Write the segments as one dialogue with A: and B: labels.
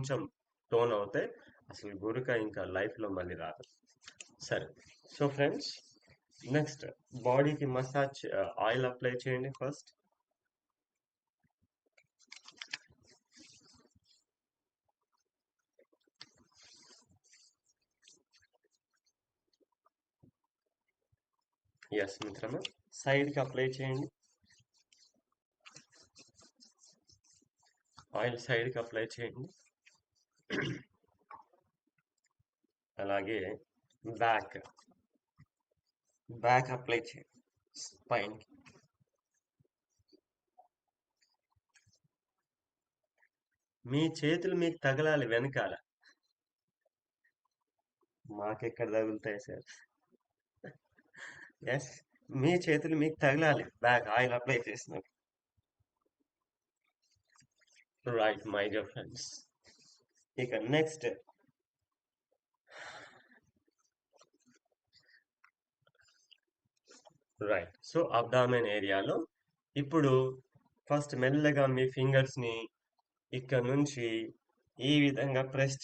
A: కొంచెం టోన్ అవుతే అసలు గురక ఇంకా లైఫ్లో మళ్ళీ రాదు. సరే, సో ఫ్రెండ్స్, నెక్స్ట్ బాడీకి మసాజ్ ఆయిల్ అప్లై చేయండి ఫస్ట్. ఎస్ మిత్రమా, సైడ్కి అప్లై చేయండి. ఆయిల్ సైడ్కి అప్లై చేయండి. అలాగే బ్యాక్ అప్లై చేయండి స్పైన్కి. మీ చేతులు మీకు తగలాలి వెనకాల. మాకెక్కడ తగులుతాయి సార్? ఎస్, మీ చేతులు మీకు తగలాలి బ్యాక్ ఆయిల్ అప్లై చేసినప్పుడు. Right my dear friends. ఇక నెక్స్ట్ రైట్, సో అబ్డామెన్ ఏరియాలో ఇప్పుడు ఫస్ట్ మెల్లగా మీ ఫింగర్స్ని ఇక్కడ నుంచి ఈ విధంగా ప్రెస్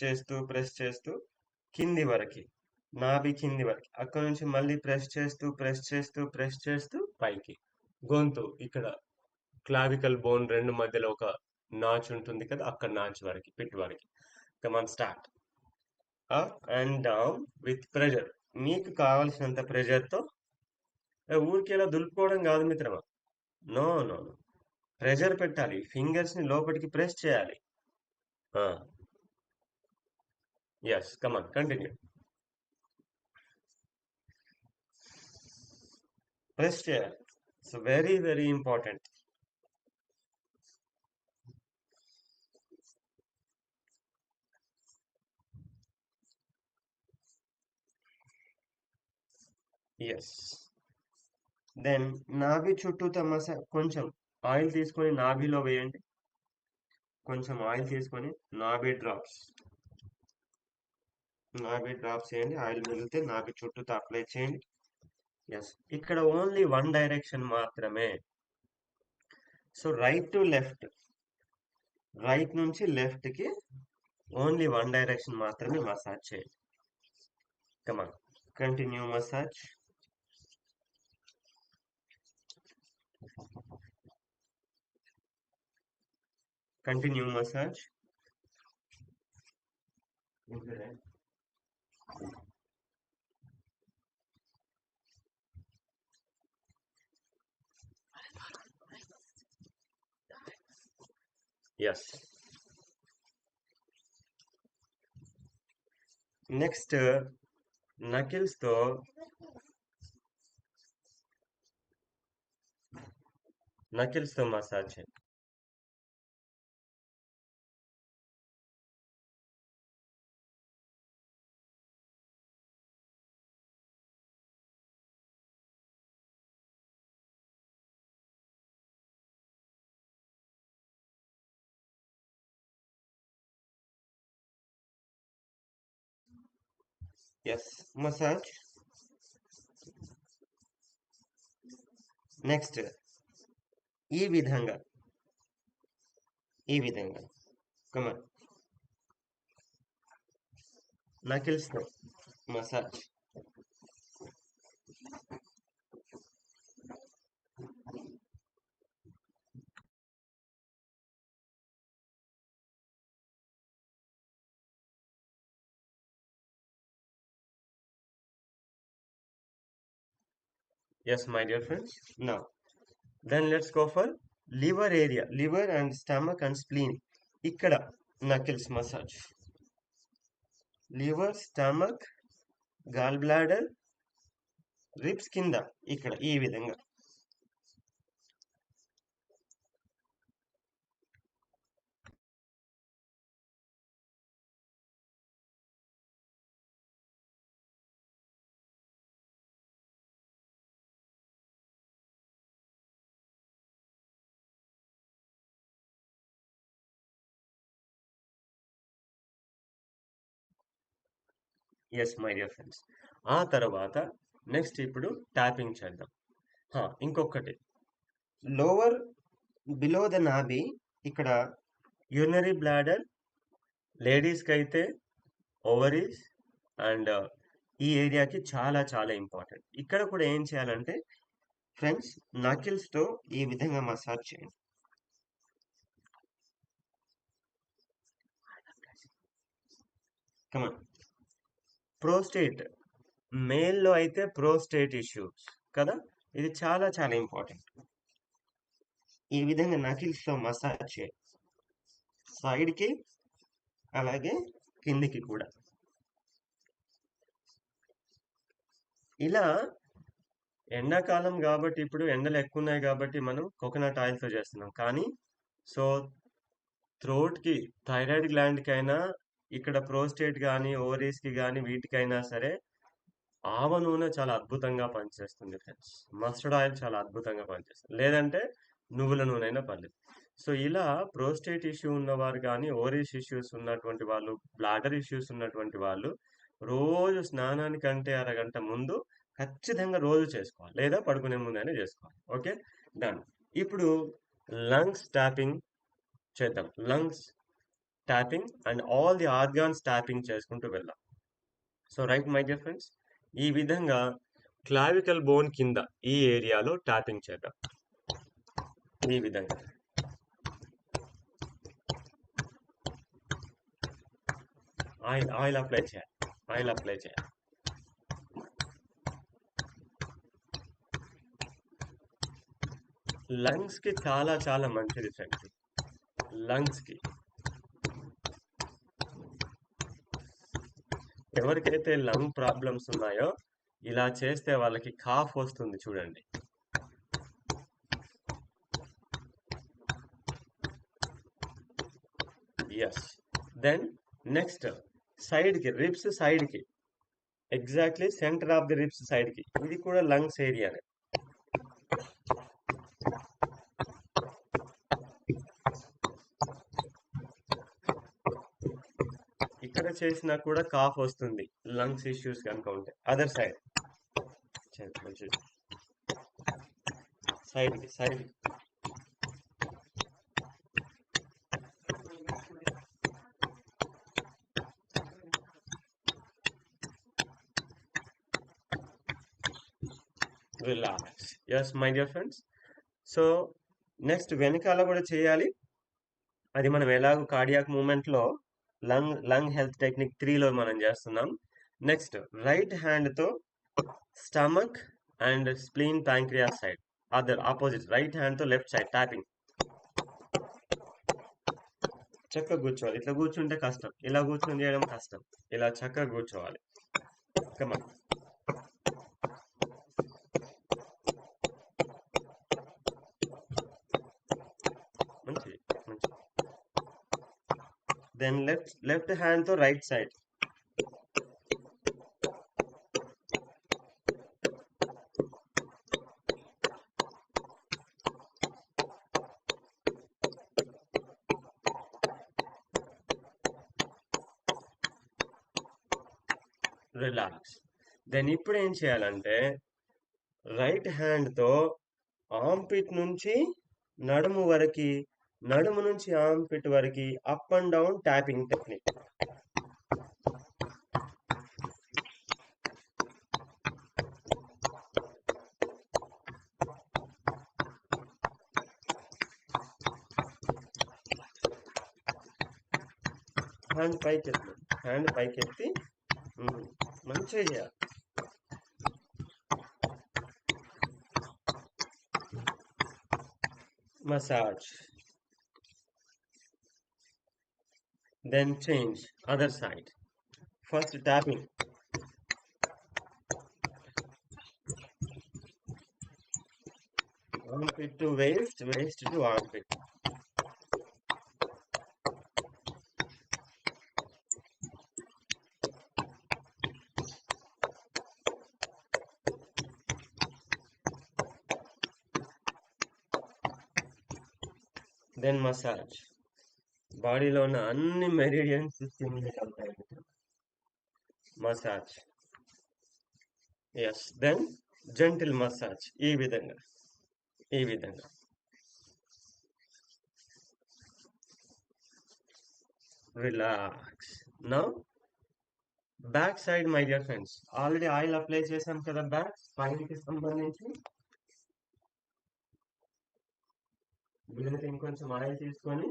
A: చేస్తూ కింది వరకు, నాభి కింది వరకు, అక్కడ నుంచి మళ్ళీ ప్రెస్ చేస్తూ పైకి. గొంతు ఇక్కడ క్లావికల్ బోన్ రెండు మధ్యలో ఒక నాచ్ ఉంటుంది కదా, అక్కడ నాచ్ వరకు, పిట్ వరకు. Come on start. Up and down with pressure. మీకు కావలసినంత ప్రెజర్తో. ఊరికి ఇలా దులుపుకోవడం కాదు మిత్రమా. నో నో నో, ప్రెజర్ పెట్టాలి, ఫింగర్స్ ని లోపలికి ప్రెస్ చేయాలి. Yes, come on continue. ప్రెస్ చేయాలి. So very very important. Yes. Then నాభి చుట్టూ కొంచెం ఆయిల్ తీసుకొని నాభిలో వేయండి. కొంచెం ఆయిల్ తీసుకొని నాభి డ్రాప్స్ చేయండి. ఆయిల్ మిగిలితే నాభి చుట్టూ అప్లై చేయండి. ఎస్, ఇక్కడ ఓన్లీ వన్ డైరెక్షన్ మాత్రమే. So right to left, right నుంచి లెఫ్ట్ కి ఓన్లీ వన్ డైరెక్షన్ మాత్రమే మసాజ్ చేయండి. Come on continue massage. Continue massage. Yes. Next knuckles తో మసాజ్ చేయండి. Yes, massage. నెక్స్ట్ ఈ విధంగా కమాన్ నకిల్స్ తో massage. Yes, my dear friends. Now, then let's go for liver area, liver and stomach and spleen. Ikkada knuckles massage. Liver, stomach, gallbladder, ribs kinda. Ikkada ee vidhanga. Yes my dear friends. ఆ తర్వాత next ఇప్పుడు tapping చేద్దాం. ఇంకొకటి, lower below the నాభి, ఇక్కడ urinary bladder, లేడీస్కి అయితే ovaries and ఈ ఏరియాకి చాలా చాలా ఇంపార్టెంట్. ఇక్కడ కూడా ఏం చేయాలంటే ఫ్రెండ్స్, నకిల్స్తో ఈ విధంగా మసాజ్ చేయండి. కమాన్. ప్రోస్టేట్, మేల్లో అయితే ప్రోస్టేట్ ఇష్యూస్ కదా, ఇది చాలా చాలా ఇంపార్టెంట్. ఈ విధంగా నకిల్స్తో మసాజ్ చేయండి, సైడ్కి అలాగే కిందికి కూడా. ఇలా ఎండాకాలం కాబట్టి ఇప్పుడు ఎండలు ఎక్కువ ఉన్నాయి కాబట్టి మనం కోకోనట్ ఆయిల్తో చేస్తున్నాం. కానీ సో థ్రోట్కి, థైరాయిడ్ గ్లాండ్కి అయినా, ఇక్కడ ప్రోస్టేట్ కానీ ఓవరీస్కి కానీ వీటికైనా సరే ఆవ నూనె చాలా అద్భుతంగా పనిచేస్తుంది ఫ్రెండ్స్. మస్టర్డ్ ఆయిల్ చాలా అద్భుతంగా పనిచేస్తుంది. లేదంటే నువ్వుల నూనె అయినా పర్లేదు. సో ఇలా ప్రోస్టేట్ ఇష్యూ ఉన్నవారు కానీ, ఓవరీస్ ఇష్యూస్ ఉన్నటువంటి వాళ్ళు, బ్లాడర్ ఇష్యూస్ ఉన్నటువంటి వాళ్ళు రోజు స్నానానికంటే అరగంట ముందు ఖచ్చితంగా రోజు చేసుకోవాలి, లేదా పడుకునే ముందైనా చేసుకోవాలి. Okay, done. ఇప్పుడు లంగ్స్ ట్యాపింగ్ చేద్దాం. Lungs tapping and all the organs tapping చేసుకుంటూ వెళ్దాం. So right my dear friends, ఈ విధంగా క్లావికల్ బోన్ కింద ఈ ఏరియాలో ట్యాపింగ్ చేద్దాం. ఈ విధంగా ఆయిల్ అప్లై చేయాలి, ఆయిల్ అప్లై చేయాలి. లంగ్స్ కి చాలా చాలా మంచిది ఫ్రెండ్స్. లంగ్స్ కి ఎవరికైతే లంగ్ ప్రాబ్లమ్స్ ఉన్నాయో ఇలా చేస్తే వాళ్ళకి కాఫ్ వస్తుంది చూడండి. ఎస్. దెన్ నెక్స్ట్ సైడ్ కి, రిబ్స్ సైడ్ కి, exactly centre of the ribs side కి, ఇది కూడా లంగ్స్ ఏరియానే. ఇక్కడ చేసినా కూడా కాఫ్ వస్తుంది లంగ్స్ ఇష్యూస్ కనుక ఉంటే. అదర్ సైడ్ మంచిది, సైడ్ కి, సైడ్ కి. Relax. Yes my dear friends. So next వెనకాల కూడా చేయాలి. అది మనం ఎలాగో కార్డియాక్ మూమెంట్లో లంగ్ హెల్త్ టెక్నిక్ 3లో మనం చేస్తున్నాం. నెక్స్ట్ రైట్ హ్యాండ్తో stomach and spleen pancreas side, other opposite, right హ్యాండ్తో లెఫ్ట్ సైడ్ ట్యాపింగ్. చక్కగా కూర్చోవాలి. ఇట్లా కూర్చుంటే కష్టం, ఇలా కూర్చొని చేయడం కష్టం. ఇలా చక్కగా కూర్చోవాలి. కమాన్. మంచిది, మంచిది. దెన్ లెఫ్ట్ హ్యాండ్తో రైట్ సైడ్. రిలాక్స్. దెన్ ఇప్పుడు ఏం చేయాలంటే రైట్ హ్యాండ్తో ఆర్మ్పిట్ నుంచి నడుము వరకు, నడుము నుంచి ఆర్మ్పిట్ వరకు up and down tapping technique. Hand పైకెత్తి, హ్యాండ్ పైకెత్తి మంచిగా చేయాలి. Massage. Then change other side. First tapping. Armpit to waist, waist to armpit. Then massage. బాడీలో ఉన్న అన్ని మెరిడియన్స్ స్టిమ్యులేట్ అవుతాయి. Massage. Yes. Then gentle massage. ఈ విధంగా, ఈ విధంగా. Relax. Now back side my dear friends, already oil apply చేసాం కదా బ్యాక్ స్పైన్ కి సంబంధించి. వీలైతే ఇంకొంచెం ఆయిల్ తీసుకొని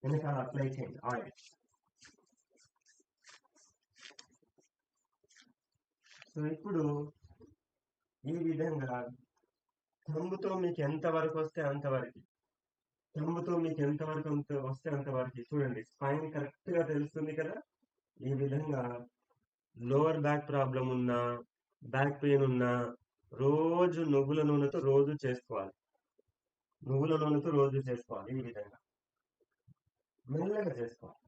A: వెనకాల అప్లై చేయండి ఆయిల్. సో ఇప్పుడు ఈ విధంగా థంబ్తో మీకు ఎంత వరకు వస్తే అంతవరకు, థంబ్తో మీకు ఎంత వరకు వస్తే అంతవరకు చూడండి. స్పైన్ కరెక్ట్ గా తెలుస్తుంది కదా. ఈ విధంగా లోవర్ బ్యాక్ ప్రాబ్లం ఉన్నా, బ్యాక్ పెయిన్ ఉన్నా, రోజు నువ్వుల నూనెతో రోజు చేసుకోవాలి. నువ్వుల నూనెతో రోజు చేసుకోవాలి. ఈ విధంగా మెల్లగా చేసుకోవాలి.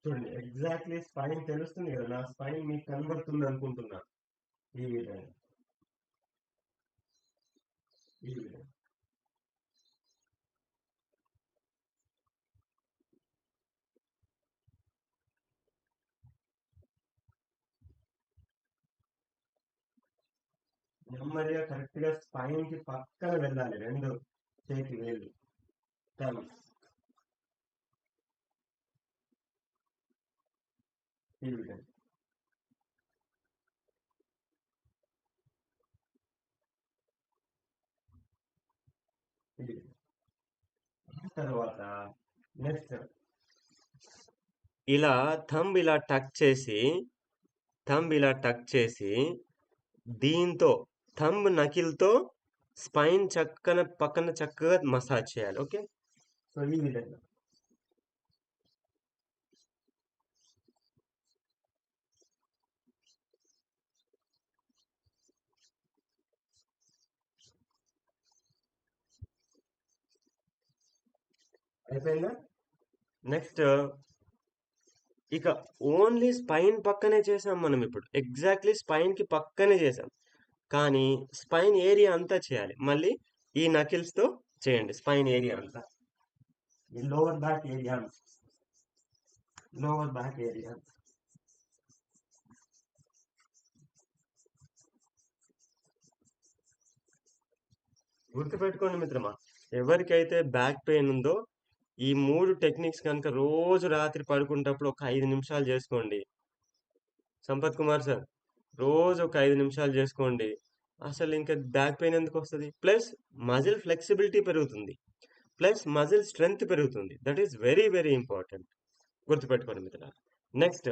A: చూడండి ఎగ్జాక్ట్లీ స్పైన్ తెలుస్తుంది కదా. నా స్పైన్ మీకు కనబడుతుంది అనుకుంటున్నా. ఈ విధంగా ఈ విధంగా నెమ్మదిగా కరెక్ట్ గా స్పైన్ కి పక్కన వెళ్ళాలి. రెండు చేతి వేళ్ళు థంబ్స్ ఈ విధంగా. ఈ విధంగా. తర్వాత నెక్స్ట్ ఇలా థంబ్ ఇలా టక్ చేసి, థంబ్ ఇలా టక్ చేసి దీంతో థంబ్ నకిల్తో స్పైన్ పక్కన చక్కగా మసాజ్ చేయాలి. ఓకే. సో ఈ విధంగా అయిపోయిందా. నెక్స్ట్ ఇక ఓన్లీ స్పైన్ పక్కనే చేసాం మనం. ఇప్పుడు ఎగ్జాక్ట్లీ స్పైన్ కి పక్కనే చేసాం, కానీ స్పైన్ ఏరియా అంతా చేయాలి. మళ్ళీ ఈ నకిల్స్ తో చేయండి స్పైన్ ఏరియా అంతా. Lower back area, lower back area. గుర్తుపెట్టుకోండి మిత్రమా, ఎవరికైతే బ్యాక్ పెయిన్ ఉందో ఈ 3 టెక్నిక్స్ కనుక రోజు రాత్రి పడుకునేటప్పుడు ఒక 5 నిమిషాలు చేసుకోండి. సంపత్ కుమార్ సార్, రోజు ఒక 5 నిమిషాలు చేసుకోండి. అసలు ఇంకా బ్యాక్ పెయిన్ ఎందుకు వస్తుంది? ప్లస్ మజిల్ ఫ్లెక్సిబిలిటీ పెరుగుతుంది, ప్లస్ మజిల్ స్ట్రెంగ్త్ పెరుగుతుంది. That is very very important. గుర్తుపెట్టుకోండి మిత్రులారా. నెక్స్ట్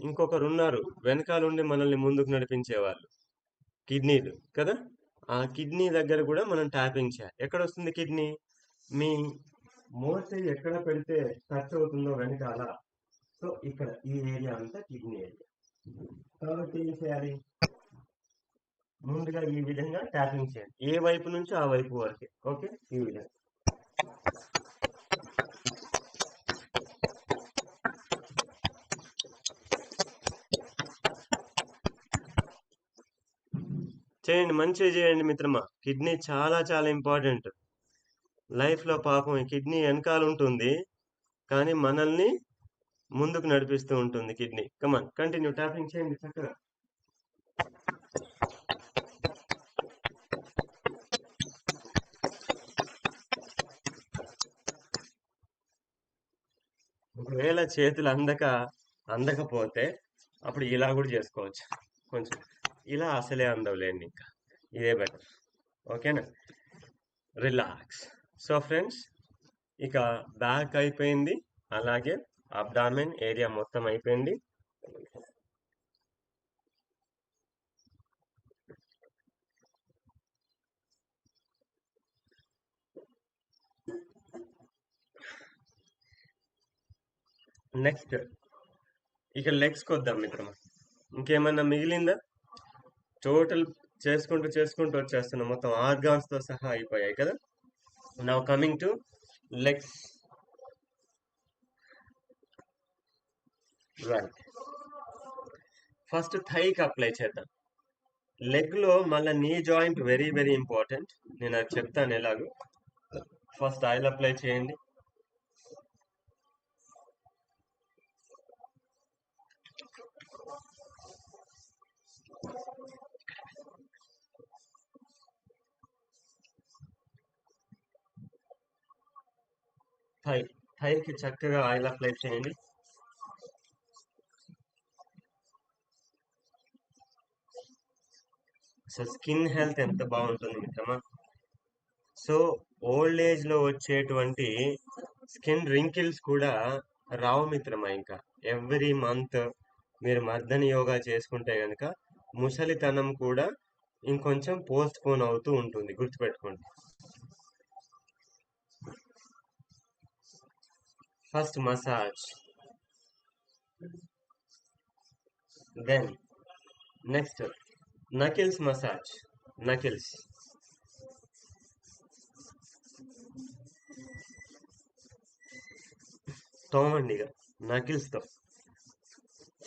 A: ఇంకొకరు ఉన్నారు వెనకాలండి మనల్ని ముందుకు నడిపించే వాళ్ళు, కిడ్నీలు కదా. ఆ కిడ్నీ దగ్గర కూడా మనం ట్యాపింగ్ చేయాలి. ఎక్కడ వస్తుంది కిడ్నీ? మీ మోచేయి ఎక్కడ పెడితే టచ్ అవుతుందో వెనకాల, సో ఇక్కడ ఈ ఏరియా అంతా కిడ్నీ ఏరియా. కాబట్టి ఏం చేయాలి? ముందుగా ఈ విధంగా ట్యాపింగ్ చేయండి, ఏ వైపు నుంచి ఆ వైపు వరకే. ఓకే, ఈ విధంగా. చేయండి, మంచిగా చేయండి మిత్రమా. కిడ్నీ చాలా చాలా ఇంపార్టెంట్ లైఫ్ లో. పాపం ఈ కిడ్నీ వెనకాల ఉంటుంది, కానీ మనల్ని ముందుకు నడిపిస్తూ ఉంటుంది కిడ్నీ. కమాన్, కంటిన్యూ ట్యాపింగ్ చేయండి చక్కగా. ఒకవేళ చేతులు అందకపోతే అప్పుడు ఇలా కూడా చేసుకోవచ్చు. కొంచెం ఇలా అసలే అందవులేండి, ఇంకా ఇదే బెటర్. ఓకేనా. రిలాక్స్. సో ఫ్రెండ్స్, ఇక బ్యాక్ అయిపోయింది, అలాగే అబ్డామెన్ ఏరియా మొత్తం అయిపోయింది. నెక్స్ట్ ఇక లెగ్స్కి వద్దాం మిత్రమా. ఇంకేమన్నా మిగిలిందా? టోటల్ చేసుకుంటూ వచ్చేస్తున్నాం, మొత్తం ఆర్గాన్స్ తో సహా అయిపోయాయి కదా. Now coming to legs. Right, first థైకి అప్లై చేద్దాం. లెగ్ లో మళ్ళీ knee joint very very important. నేను అది చెప్తాను ఎలాగో. ఫస్ట్ ఆయిల్ అప్లై చేయండి. థై థైకి చక్కగా ఆయిల్ అప్లై చేయండి. సో స్కిన్ హెల్త్ ఎంత బాగుంటుంది మిత్రమా. సో ఓల్డ్ ఏజ్ లో వచ్చేటువంటి స్కిన్ రింకిల్స్ కూడా రావు మిత్రమా. ఇంకా ఎవ్రీ మంత్ మీరు మర్దని యోగా చేసుకుంటే గనుక ముసలితనం కూడా ఇంకొంచెం పోస్ట్ పోన్ అవుతూ ఉంటుంది, గుర్తుపెట్టుకోండి. First massage, then next knuckles massage. Knuckles తోమండి, ఇక నకిల్స్ తో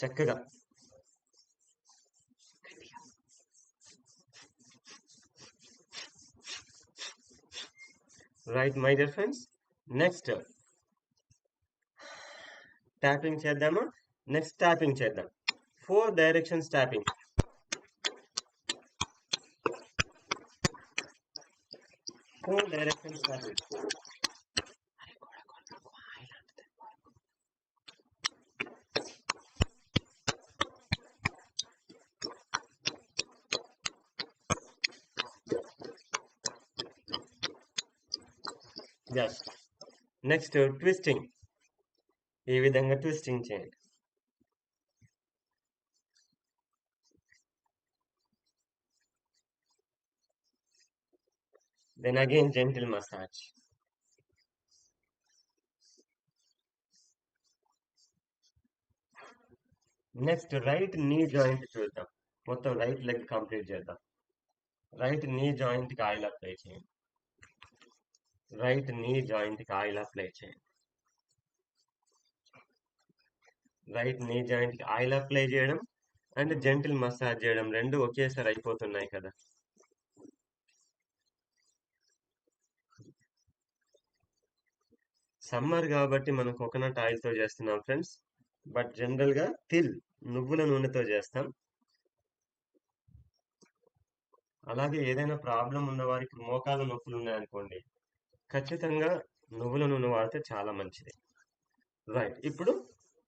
A: చక్కగా. Right my dear friends, next tapping చేద్దామా. నెక్స్ట్ ట్యాపింగ్ చేద్దాం, 4 directions tapping. 4 directions tapping. Just next twisting. ఈ విధంగా ట్విస్టింగ్ చేయండి. Then again gentle massage. Next right knee joint చూద్దాం. మొత్తం రైట్ లెగ్ కంప్లీట్ చేద్దాం. రైట్ నీ జాయింట్ కి ఆయిల్ అప్లై చేయండి. రైట్ నీ జాయింట్ కి ఆయిల్ అప్లై చేయండి. రైట్ నీ జాయింట్ కి ఆయిల్ అప్లై చేయడం అండ్ జెంటిల్ మసాజ్ చేయడం రెండు ఒకేసారి అయిపోతున్నాయి కదా. సమ్మర్ కాబట్టి మనం కోకోనట్ ఆయిల్ తో చేస్తున్నాం ఫ్రెండ్స్, బట్ జనరల్ గా నువ్వుల నూనెతో చేస్తాం. అలాగే ఏదైనా ప్రాబ్లం ఉన్న వారికి, మోకాలు నొప్పులు ఉన్నాయనుకోండి, ఖచ్చితంగా నువ్వుల నూనె వాడితే చాలా మంచిది. రైట్, ఇప్పుడు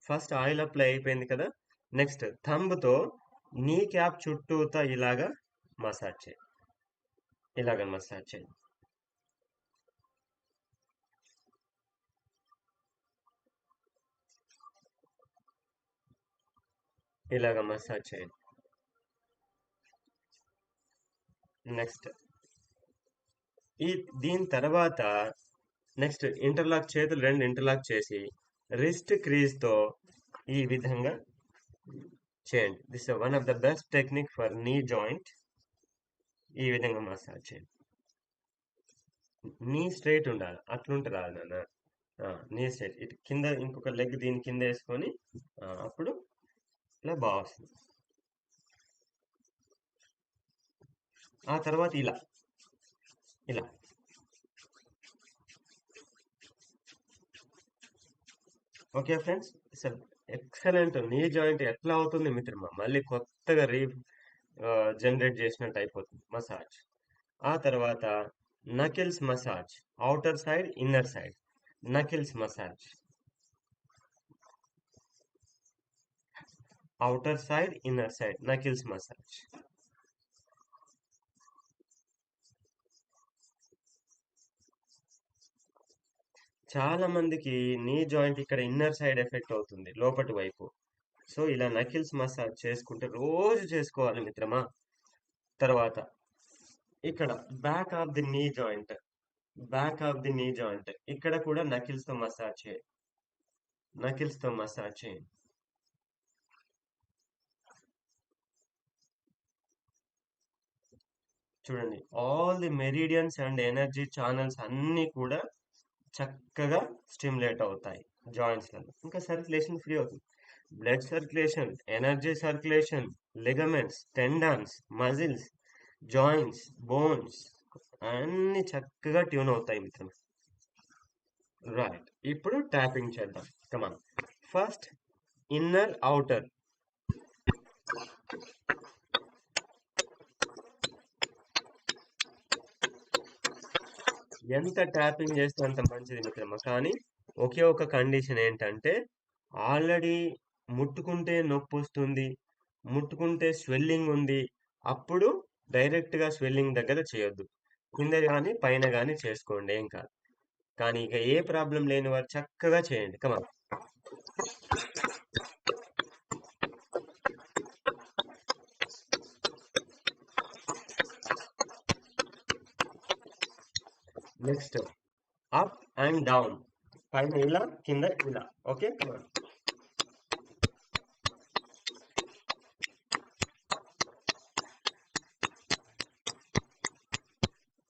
A: ఫస్ట్ ఆయిల్ అప్లై అయిపోయింది కదా. నెక్స్ట్ థంబ్తో నీ క్యాప్ చుట్టూతా ఇలాగా మసాజ్ చేయండి. ఇలాగ మసాజ్ చేయండి. ఇలాగ మసాజ్ చేయండి. నెక్స్ట్ దీని తర్వాత నెక్స్ట్ ఇంటర్లాక్, చేతులు రెండు ఇంటర్లాక్ చేసి రిస్ట్ క్రీజ్ తో ఈ విధంగా చేయండి. This is one of the best technique for knee joint. ఈ విధంగా మసాజ్ చేయండి. నీ స్ట్రైట్ ఉండాలి, అట్లుంటుంది నాన్న. నీ స్ట్రైట్, ఇటు కింద ఇంకొక లెగ్ దీని కింద వేసుకొని అప్పుడు ఇలా బాగా వస్తుంది. ఆ తర్వాత ఇలా ఇలా ఓకే ఫ్రెండ్స్, అసలు ఎక్సలెంట్. నీ జాయింట్ ఎట్లా అవుతుంది మిత్రమా, మళ్ళీ కొత్తగా జనరేట్ చేసినట్టు అయిపోతుంది మసాజ్. ఆ తర్వాత knuckles massage, outer side inner side. Knuckles massage, outer side inner side, knuckles massage. చాలా మందికి నీ జాయింట్ ఇక్కడ ఇన్నర్ సైడ్ ఎఫెక్ట్ అవుతుంది, లోపటి వైపు. సో ఇలా నకిల్స్ మసాజ్ చేసుకుంటే రోజు చేసుకోవాలి మిత్రమా. తర్వాత ఇక్కడ back of the knee joint, back of the knee joint ఇక్కడ కూడా నకిల్స్ తో మసాజ్ చేయండి. నకిల్స్ తో మసాజ్ చేయండి. చూడండి, all the meridians and energy channels అన్నీ కూడా చక్కగా స్టిమ్యులేట్ అవుతాయి జాయింట్స్లలో. ఇంకా సర్క్యులేషన్ ఫ్రీ అవుతుంది. Blood circulation, energy circulation, ligaments, tendons, muscles, joints, bones అన్ని చక్కగా ట్యూన్ అవుతాయి మిత్రం. రైట్, ఇప్పుడు ట్యాపింగ్ చేద్దాం. కమాన్, ఫస్ట్ ఇన్నర్ అవుటర్. ఎంత ట్యాపింగ్ చేస్తే అంత మంచిది మిత్రమా, కానీ ఒకే ఒక కండిషన్ ఏంటంటే ఆల్రెడీ ముట్టుకుంటే నొప్పి వస్తుంది, ముట్టుకుంటే స్వెల్లింగ్ ఉంది, అప్పుడు డైరెక్ట్గా స్వెల్లింగ్ దగ్గర చేయొద్దు. కింద కానీ పైన కానీ చేసుకోండి, ఏం కాదు. కానీ ఇక ఏ ప్రాబ్లం లేని వారు చక్కగా చేయండి. కమాన్. నెక్స్ట్ అప్ అండ్ డౌన్, పైన ఇలా కింద ఇలా. ఓకే, కమాన్.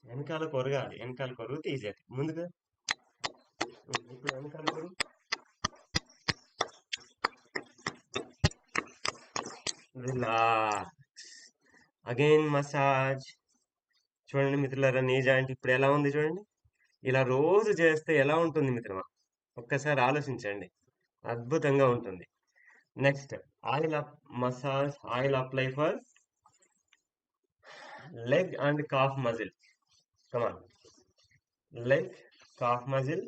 A: వెనకాల కొరగాలి, వెనకాల కొరుగు తీసేది ముందుగా. ఇప్పుడు వెనకాల కొరుగు. రిలాక్స్. Again massage. చూడండి మిత్రులారా, నీ జాయింట్ ఇప్పుడు ఎలా ఉంది చూడండి. ఇలా రోజు చేస్తే ఎలా ఉంటుంది మిత్రమా? ఒక్కసారి ఆలోచించండి, అద్భుతంగా ఉంటుంది. Next oil massage, oil apply for leg and calf muscle. Come on. Leg, calf muscle,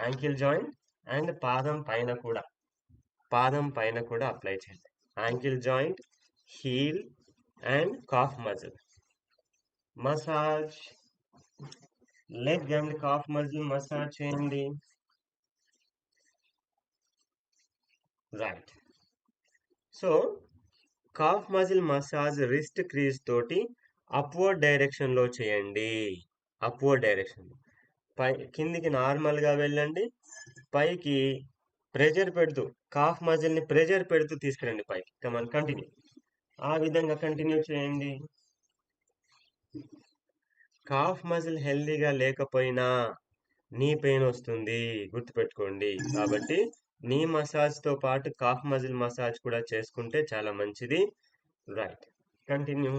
A: ankle joint and పాదం పైన కూడా, పాదం పైన కూడా అప్లై చేయండి. Ankle joint, heel and calf muscle massage. Leg and calf muscle massage చేయండి. Right. So calf muscle massage wrist crease తోటి upward direction లో చేయండి. అప్వర్డ్ డైరెక్షన్, పై కిందికి నార్మల్ గా వెళ్ళండి, పైకి ప్రెజర్ పెడుతూ, కాఫ్ మజిల్ ని ప్రెజర్ పెడుతూ తీసుకురండి పైకి. కమాన్, కంటిన్యూ. ఆ విధంగా కంటిన్యూ చేయండి. కాఫ్ మజిల్ హెల్దీగా లేకపోయినా నీ పెయిన్ వస్తుంది, గుర్తుపెట్టుకోండి. కాబట్టి నీ మసాజ్ తో పాటు కాఫ్ మజిల్ మసాజ్ కూడా చేసుకుంటే చాలా మంచిది. Right, continue.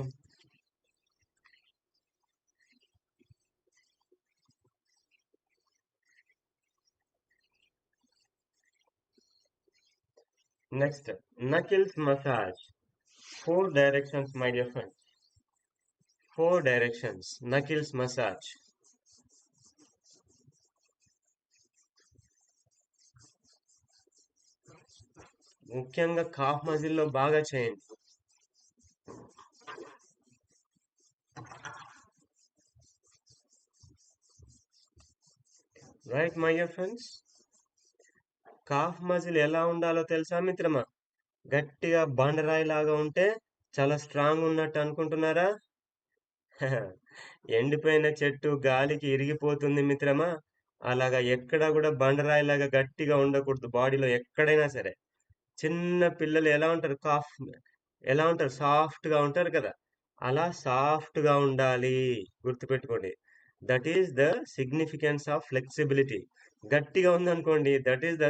A: Next knuckles massage. 4 directions, my dear friends. 4 directions knuckles massage. ముఖ్యంగా కాఫ్ మజిల్ లో బాగా చేయండి. Right my dear friends. Cough muscle ఎలా ఉండాలో తెలుసా మిత్రమా? గట్టిగా బండరాయి లాగా ఉంటే చాలా స్ట్రాంగ్ ఉన్నట్టు అనుకుంటున్నారా? ఎండిపోయిన చెట్టు గాలికి ఇరిగిపోతుంది మిత్రమా. అలాగా ఎక్కడా కూడా బండరాయి లాగా గట్టిగా ఉండకూడదు బాడీలో, ఎక్కడైనా సరే. చిన్న పిల్లలు ఎలా ఉంటారు, కాఫ్ ఎలా ఉంటారు, సాఫ్ట్ గా ఉంటారు కదా, అలా సాఫ్ట్ గా ఉండాలి. గుర్తుపెట్టుకోండి, that is the significance of flexibility. గట్టిగా ఉందనుకోండి, that is the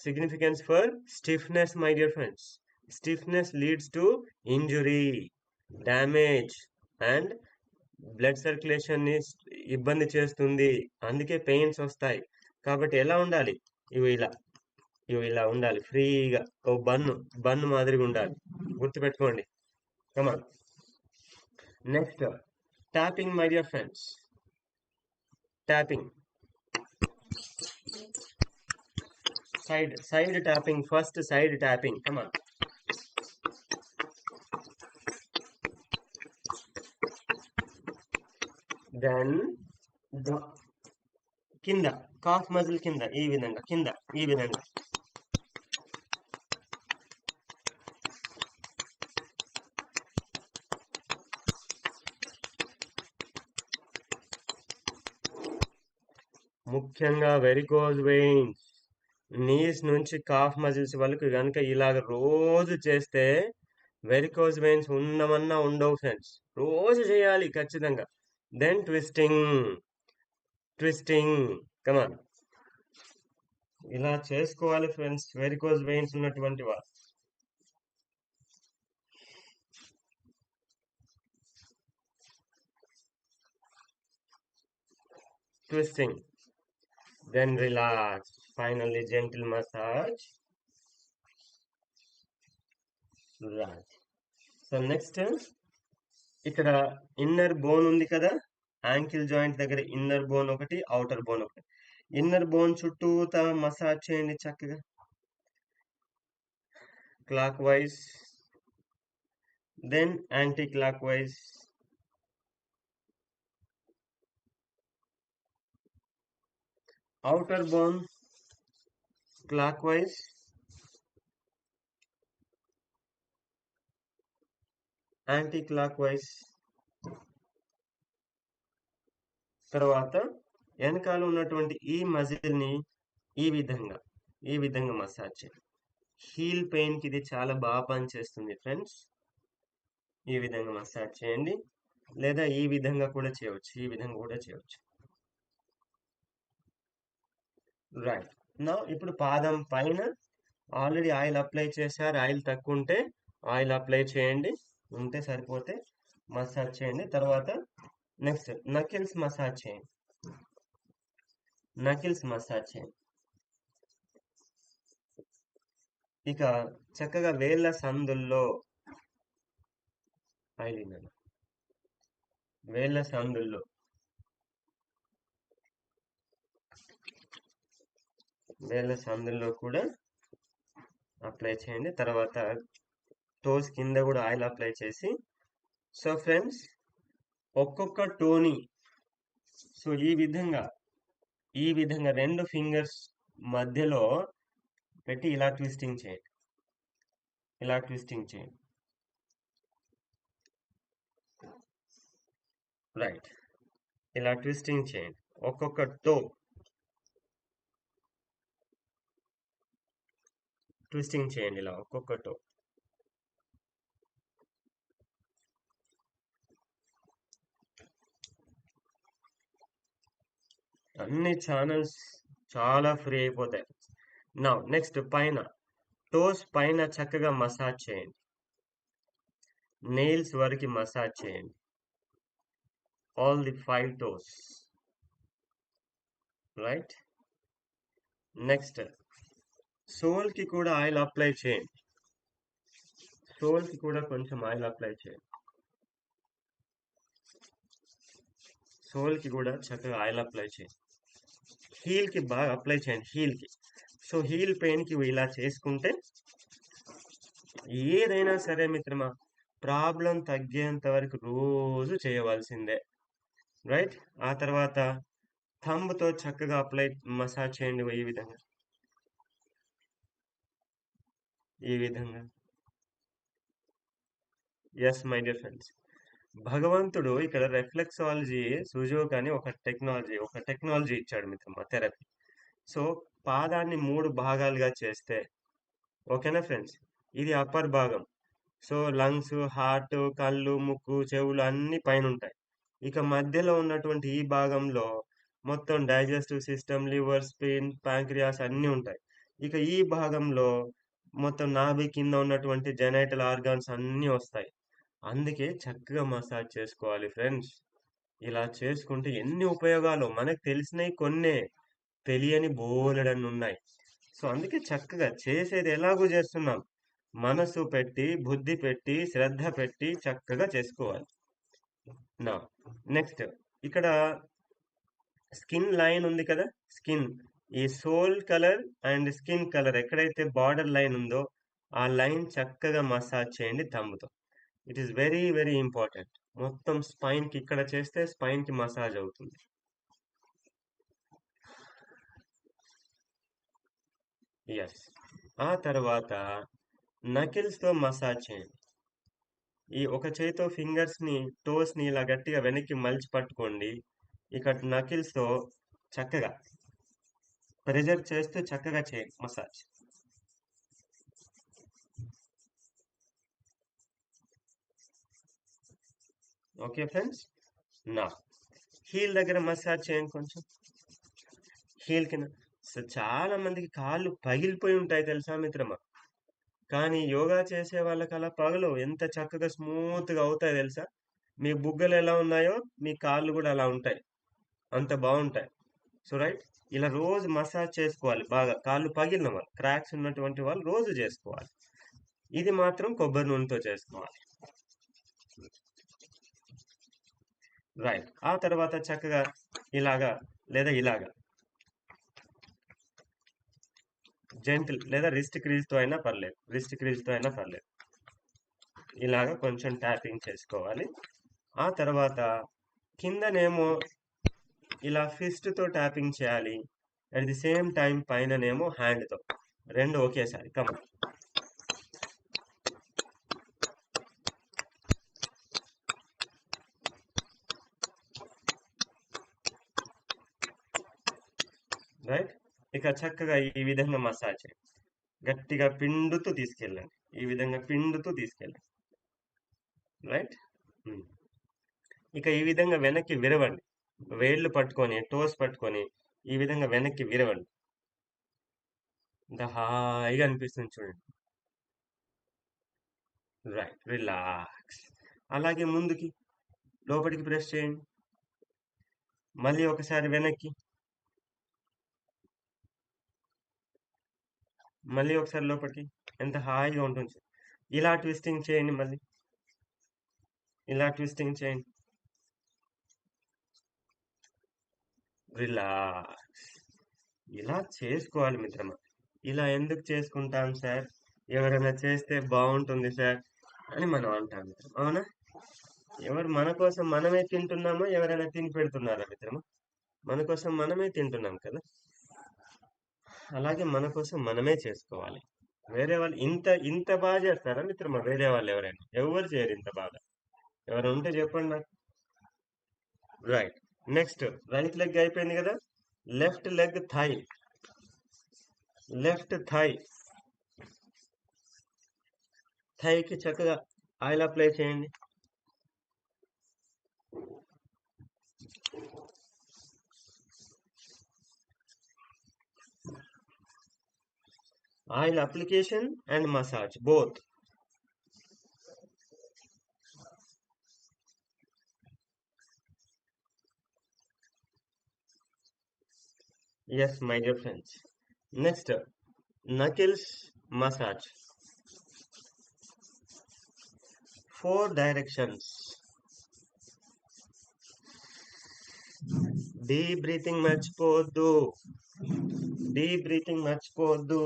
A: significance for stiffness, my dear friends. Stiffness leads to injury, damage and blood circulation ని ఇబ్బంది చేస్తుంది, అందుకే పెయిన్స్ వస్తాయి. కాబట్టి ఎలా ఉండాలి, ఇవి ఇలా, ఇవి ఇలా ఉండాలి, ఫ్రీగా. ఓ బన్ను మాదిరిగా ఉండాలి, గుర్తుపెట్టుకోండి. Come on. Next tapping, my dear friends. Tapping, side tapping. First side tapping, come on. Then the కింద కాఫ్ మజిల్ కింద ఈ విధంగా, కింద ఈ విధంగా. ముఖ్యంగా వెరికోజ్ వెయిన్స్, నీస్ నుంచి కాఫ్ మజిల్స్ వరకు కనుక ఇలాగ రోజు చేస్తే వెరికోజ్ వెయిన్స్ ఉన్నమన్నా ఉండవు ఫ్రెండ్స్. రోజు చేయాలి ఖచ్చితంగా. Then twisting come on. ఇలా చేసుకోవాలి ఫ్రెండ్స్, వెరికోజ్ వెయిన్స్ ఉన్నటువంటి వారు. Twisting, then relax, finally gentle massage. Right. So next, ఇక్కడ ఇన్నర్ బోన్ ఉంది కదా, యాంకిల్ జాయింట్ దగ్గర ఇన్నర్ బోన్ ఒకటి, అవుటర్ బోన్ ఒకటి. ఇన్నర్ బోన్ చుట్టూతా మసాజ్ చేయండి చక్కగా, clockwise, then anticlockwise. outer bone clockwise, anticlockwise. తర్వాత వెనకాల ఉన్నటువంటి ఈ మజిల్ ని ఈ విధంగా మసాజ్ చేయండి. హీల్ పెయిన్ కి ఇది చాలా బాగా పనిచేస్తుంది ఫ్రెండ్స్. ఈ విధంగా మసాజ్ చేయండి, లేదా ఈ విధంగా కూడా చేయవచ్చు, ఈ విధంగా కూడా చేయవచ్చు. రైట్. నా ఇప్పుడు పాదం పైన ఆల్రెడీ ఆయిల్ అప్లై చేశారు. ఆయిల్ తక్కువ ఉంటే ఆయిల్ అప్లై చేయండి, ఉంటే సరిపోతే మసాజ్ చేయండి. తర్వాత నెక్స్ట్ నకిల్స్ మసాజ్ చేయండి, నకిల్స్ మసాజ్ చేయండి. ఇక చక్కగా వేళ్ళ సందుల్లో ఆయిల్, వేళ్ళ సందుల్లో కూడా అప్లై చేయండి. తర్వాత టోస్ కింద కూడా ఆయిల్ అప్లై చేసి. సో ఫ్రెండ్స్, ఒక్కొక్క టోని సో ఈ విధంగా 2 ఫింగర్స్ మధ్యలో పెట్టి ఇలా ట్విస్టింగ్ చేయండి, ఇలా ట్విస్టింగ్ చేయండి. రైట్, ఇలా ట్విస్టింగ్ చేయండి. ఒక్కొక్క టో ట్విస్టింగ్ చేయండి, ఇలా ఒక్కొక్క టో. అన్ని ఛానల్స్ చాలా ఫ్రీ అయిపోతాయి. నా నెక్స్ట్ పైన టోస్ పైన చక్కగా మసాజ్ చేయండి, నెయిల్స్ వరకు మసాజ్ చేయండి, all the 5 toes. Right. Next sole కి కూడా ఆయిల్ అప్లై చేయండి, సోల్ కి కూడా కొంచెం ఆయిల్ అప్లై చేయండి, సోల్ కి కూడా చక్కగా ఆయిల్ అప్లై చేయండి. హీల్ కి బాగా అప్లై చేయండి, హీల్ కి. సో హీల్ పెయిన్ కి ఇలా చేసుకుంటే ఏదైనా సరే మిత్రమా, ప్రాబ్లం తగ్గేంత వరకు రోజు చేయవలసిందే. రైట్. ఆ తర్వాత థంబ్తో చక్కగా అప్లై మసాజ్ చేయండి, ఈ విధంగా. ఎస్ మై డియర్ ఫ్రెండ్స్, భగవంతుడు ఇక్కడ రిఫ్లెక్సాలజీ సుజోక్ అని ఒక టెక్నాలజీ ఇచ్చాడు మిత్రమా, థెరపీ. సో పాదాన్ని 3 భాగాలుగా చేస్తే, ఓకేనా ఫ్రెండ్స్, ఇది అప్పర్ భాగం. సో లంగ్స్, హార్ట్, కళ్ళు, ముక్కు, చెవులు అన్ని పైన ఉంటాయి. ఇక మధ్యలో ఉన్నటువంటి ఈ భాగంలో మొత్తం digestive system, liver, spleen, pancreas అన్నీ ఉంటాయి. ఇక ఈ భాగంలో మొత్తం నాభి కింద ఉన్నటువంటి జెనైటల్ ఆర్గాన్స్ అన్నీ వస్తాయి. అందుకే చక్కగా మసాజ్ చేసుకోవాలి ఫ్రెండ్స్. ఇలా చేసుకుంటే ఎన్ని ఉపయోగాలు, మనకు తెలిసినవి కొన్నే, తెలియని బోలెడన్ని ఉన్నాయి. సో అందుకే చక్కగా చేసేది ఎలాగూ చేస్తున్నాం, మనసు పెట్టి, బుద్ధి పెట్టి, శ్రద్ధ పెట్టి చక్కగా చేసుకోవాలి. నా నెక్స్ట్ ఇక్కడ స్కిన్ లైన్ ఉంది కదా, స్కిన్, ఈ sole colour and skin colour ఎక్కడైతే బార్డర్ లైన్ ఉందో ఆ లైన్ చక్కగా మసాజ్ చేయండి థంబ్తో. It is very very important. మొత్తం స్పైన్ కి ఇక్కడ చేస్తే స్పైన్ కి మసాజ్ అవుతుంది. ఎస్. ఆ తర్వాత నకిల్స్ తో మసాజ్ చేయండి. ఈ ఒక చేతితో ఫింగర్స్ ని, టోస్ ని ఇలా గట్టిగా వెనక్కి మలిచి పట్టుకోండి. ఇక్కడ నకిల్స్ తో చక్కగా ప్రెజర్ చేస్తూ చక్కగా చేయండి మసాజ్. Okay friends. నా హీల్ దగ్గర మసాజ్ చేయండి కొంచెం, హీల్ కింద. సో చాలా మందికి కాళ్ళు పగిలిపోయి ఉంటాయి తెలుసా మిత్రమా, కానీ యోగా చేసే వాళ్ళకి అలా పగలవు, ఎంత చక్కగా స్మూత్ గా అవుతాయి తెలుసా. మీ బుగ్గలు ఎలా ఉన్నాయో మీ కాళ్ళు కూడా అలా ఉంటాయి, అంత బాగుంటాయి. సో రైట్, ఇలా రోజు మసాజ్ చేసుకోవాలి బాగా. కాళ్ళు పగిలిన వాళ్ళు, క్రాక్స్ ఉన్నటువంటి వాళ్ళు రోజు చేసుకోవాలి. ఇది మాత్రం కొబ్బరి నూనెతో చేసుకోవాలి. రైట్. ఆ తర్వాత చక్కగా ఇలాగా లేదా ఇలాగా జెంటిల్ లేదా రిస్ట్ క్రీజ్ తో అయినా పర్లేదు. ఇలాగ కొంచెం ట్యాపింగ్ చేసుకోవాలి. ఆ తర్వాత కిందనేమో ఇలా ఫిస్ట్ తో ట్యాపింగ్ చేయాలి. అట్ ది సేమ్ టైం పైననేమో హ్యాండ్ తో, రెండు ఒకేసారి. Come right. ఇక చక్కగా ఈ విధంగా మసాజ్ చేయండి. గట్టిగా పిండుతూ తీసుకెళ్ళండి. ఈ విధంగా పిండుతూ తీసుకెళ్ళండి. రైట్. ఇక ఈ విధంగా వెనక్కి విరవండి. వేళ్ళు పట్టుకొని, టోస్ పట్టుకొని ఈ విధంగా వెనక్కి విరవండి. ఇంత హాయిగా అనిపిస్తుంది చూడండి. రైట్. రిలాక్స్. అలాగే ముందుకి లోపలికి ప్రెస్ చేయండి. మళ్ళీ ఒకసారి వెనక్కి, మళ్ళీ ఒకసారి లోపలికి. ఎంత హాయిగా ఉంటుంది. ఇలా ట్విస్టింగ్ చేయండి. మళ్ళీ ఇలా ట్విస్టింగ్ చేయండి. రిలాక్స్. ఇలా చేసుకోవాలి మిత్రమా. ఇలా ఎందుకు చేసుకుంటాం సార్, ఎవరైనా చేస్తే బాగుంటుంది సార్ అని మనం అంటాం మిత్రం. అవునా? ఎవరు మన కోసం మనమే తింటున్నామో, ఎవరైనా తిని పెడుతున్నారా మిత్రమా? మన కోసం మనమే తింటున్నాం కదా. అలాగే మన కోసం మనమే చేసుకోవాలి. వేరే వాళ్ళు ఇంత ఇంత బాగా చేస్తారా మిత్రమా? వేరే వాళ్ళు ఎవరైనా ఎవరు చేయరు ఇంత బాగా. ఎవరు ఉంటే చెప్పండి నాకు. రైట్. నెక్స్ట్ రైట్ లెగ్ అయిపోయింది కదా. Left leg thigh. Left thigh. థైకి చక్కగా ఆయిల్ అప్లై చేయండి. Oil application and massage both. Yes, my dear friends. Next, knuckles massage. 4 directions. Deep breathing మర్చిపోవద్దు. Deep breathing మర్చిపోవద్దు.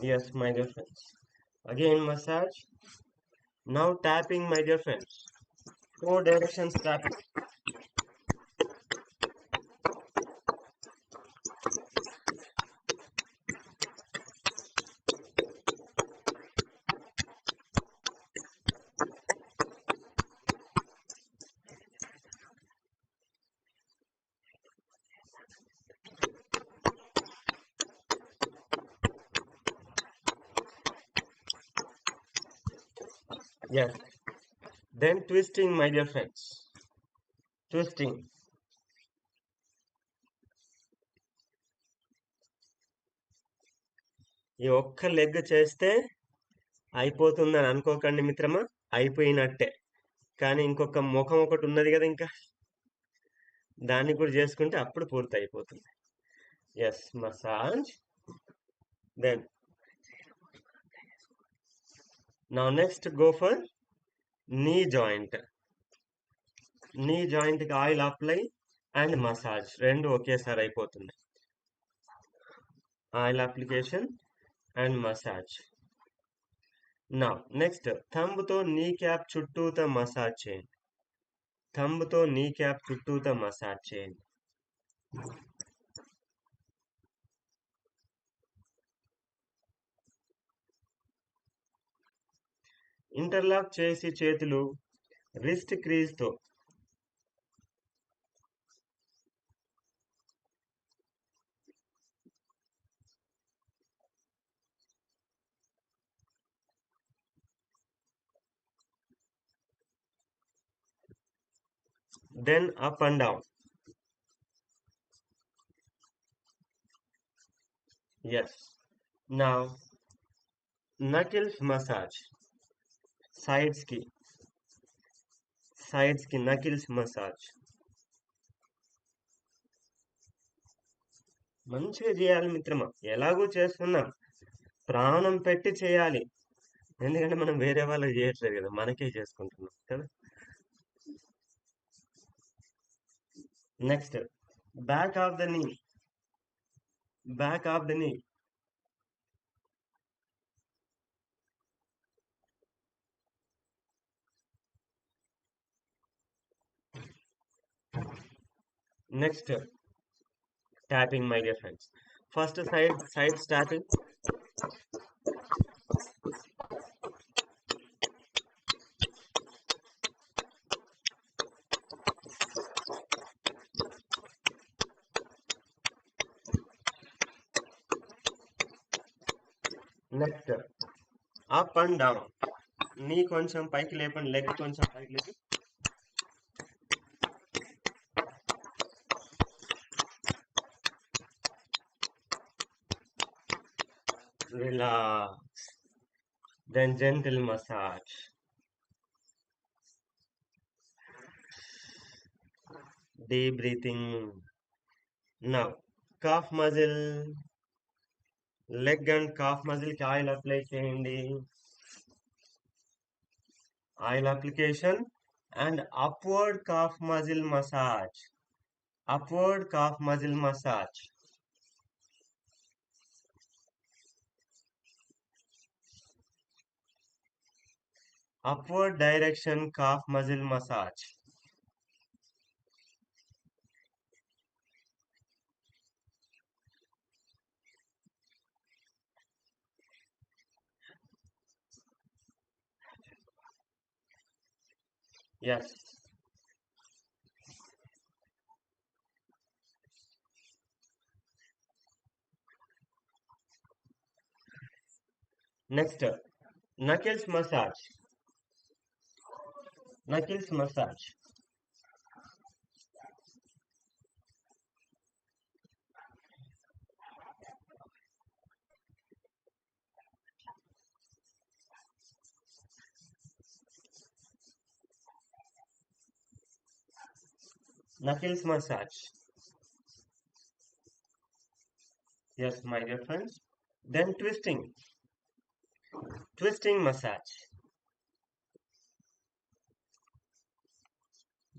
A: Yes, my dear friends. Again massage. Now tapping, my dear friends. 4 directions tapping. Yes. Then twisting, my dear friends. Twisting. ఈ ఒక్క leg చేస్తే అయిపోతుందని అనుకోకండి మిత్రమా. అయిపోయినట్టే. కానీ ఇంకొక ముఖం ఒకటి ఉన్నది కదా, ఇంకా దాన్ని కూడా చేసుకుంటే అప్పుడు పూర్తి అయిపోతుంది. Yes, massage. Then now next go for knee joint. Knee joint కి ఆయిల్ అప్లై అండ్ మసాజ్ రెండు ఒకేసారి అయిపోతుంది. Oil application and massage. నా నెక్స్ట్ థంబ్ తో నీ క్యాప్ చుట్టూతో మసాజ్ చేయండి. థంబ్ తో నీ క్యాప్ చుట్టూతో మసాజ్ చేయండి. ఇంటర్లాక్ చేసి చేతులు రిస్ట్ క్రీజ్ తో then up and down. Yes. Now knuckles massage. Sides ki knuckles massage. మంచిగా చేయాలి మిత్రమా. ఎలాగో చేస్తున్నాం, ప్రాణం పెట్టి చేయాలి. ఎందుకంటే మనం వేరే వాళ్ళకి చేయట్లేదు కదా, మనకే చేసుకుంటున్నాం కదా. నెక్స్ట్, బ్యాక్ ఆఫ్ ద నీ. బ్యాక్ ఆఫ్ ద నీ. Next, tapping, my dear friends. First side tapping. Next, up and down. నీ కొంచెం పైకి లేపండి, లెగ్ కొంచెం పైకి లేపి. Relax. Then gentle massage. Deep breathing. Now, calf muscle. Leg and calf muscle కి ఆయిల్ అప్లై చేయండి. Oil application and upward cough muscle massage. Upward cough muscle massage. upward direction calf muscle massage. Yes. Next, knuckles massage. Knuckles massage. Knuckles massage. Yes, my dear friends. Then twisting. Twisting massage.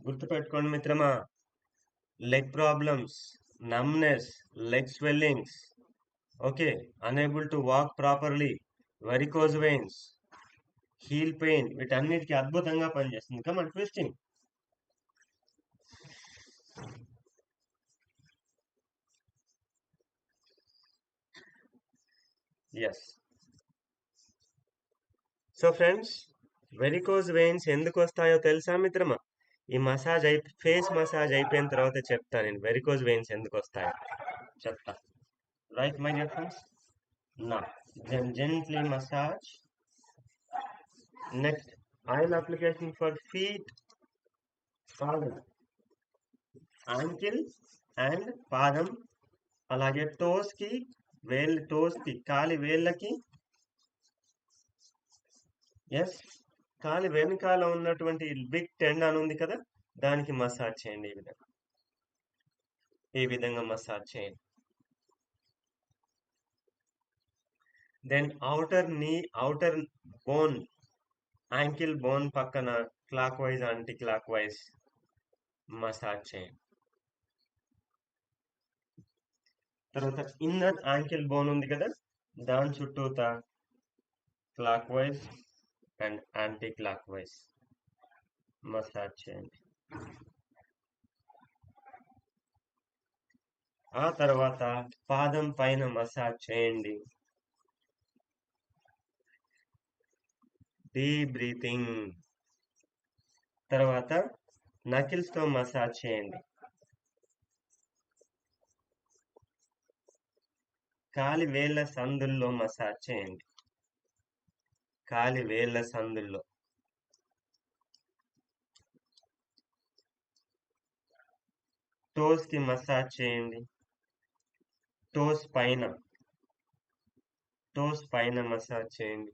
A: గుర్తుపెట్టుకోండి మిత్రమా, leg problems, numbness, leg swellings, okay, unable to walk properly, varicose veins, heel pain, వీటన్నిటికీ అద్భుతంగా పనిచేస్తుంది. Come on, twisting. Yes. So friends, varicose veins ఎందుకు వస్తాయో తెలుసా మిత్రమా? ఈ మసాజ్ ఫేస్ మసాజ్ అయిపోయిన తర్వాత చెప్తా నేను వెరికోజ్ వెయిన్స్ ఎందుకు వస్తాయో చెప్తా. Right my dear friends. నా gently massage. Next, oil application for feet, పాదం, ankle and పాదం, అలాగే టోస్ కి, టోస్ కి, కాలి వేళ్ళకి. ఎస్, కాలి వెనుకాల ఉన్నటువంటి బిగ్ టెండన్ ఉంది కదా, దానికి మసాజ్ చేయండి. ఈ విధంగా మసాజ్ చేయండి. Then outer bone, ankle bone పక్కన clockwise anticlockwise massage చేయండి. తర్వాత ఇన్నర్ యాంకిల్ బోన్ ఉంది కదా, దాని చుట్టూత clockwise and anticlockwise massage చేయండి. ఆ తర్వాత పాదం పైన మసాజ్ చేయండి. Deep breathing. తర్వాత నకిల్స్ తో మసాజ్ చేయండి. కాలి వేళ్ళ సందుల్లో మసాజ్ చేయండి. కాలి వేళ్ళ సందుల్లో. టోస్ కి మసాజ్ చేయండి. టోస్ పైన మసాజ్ చేయండి.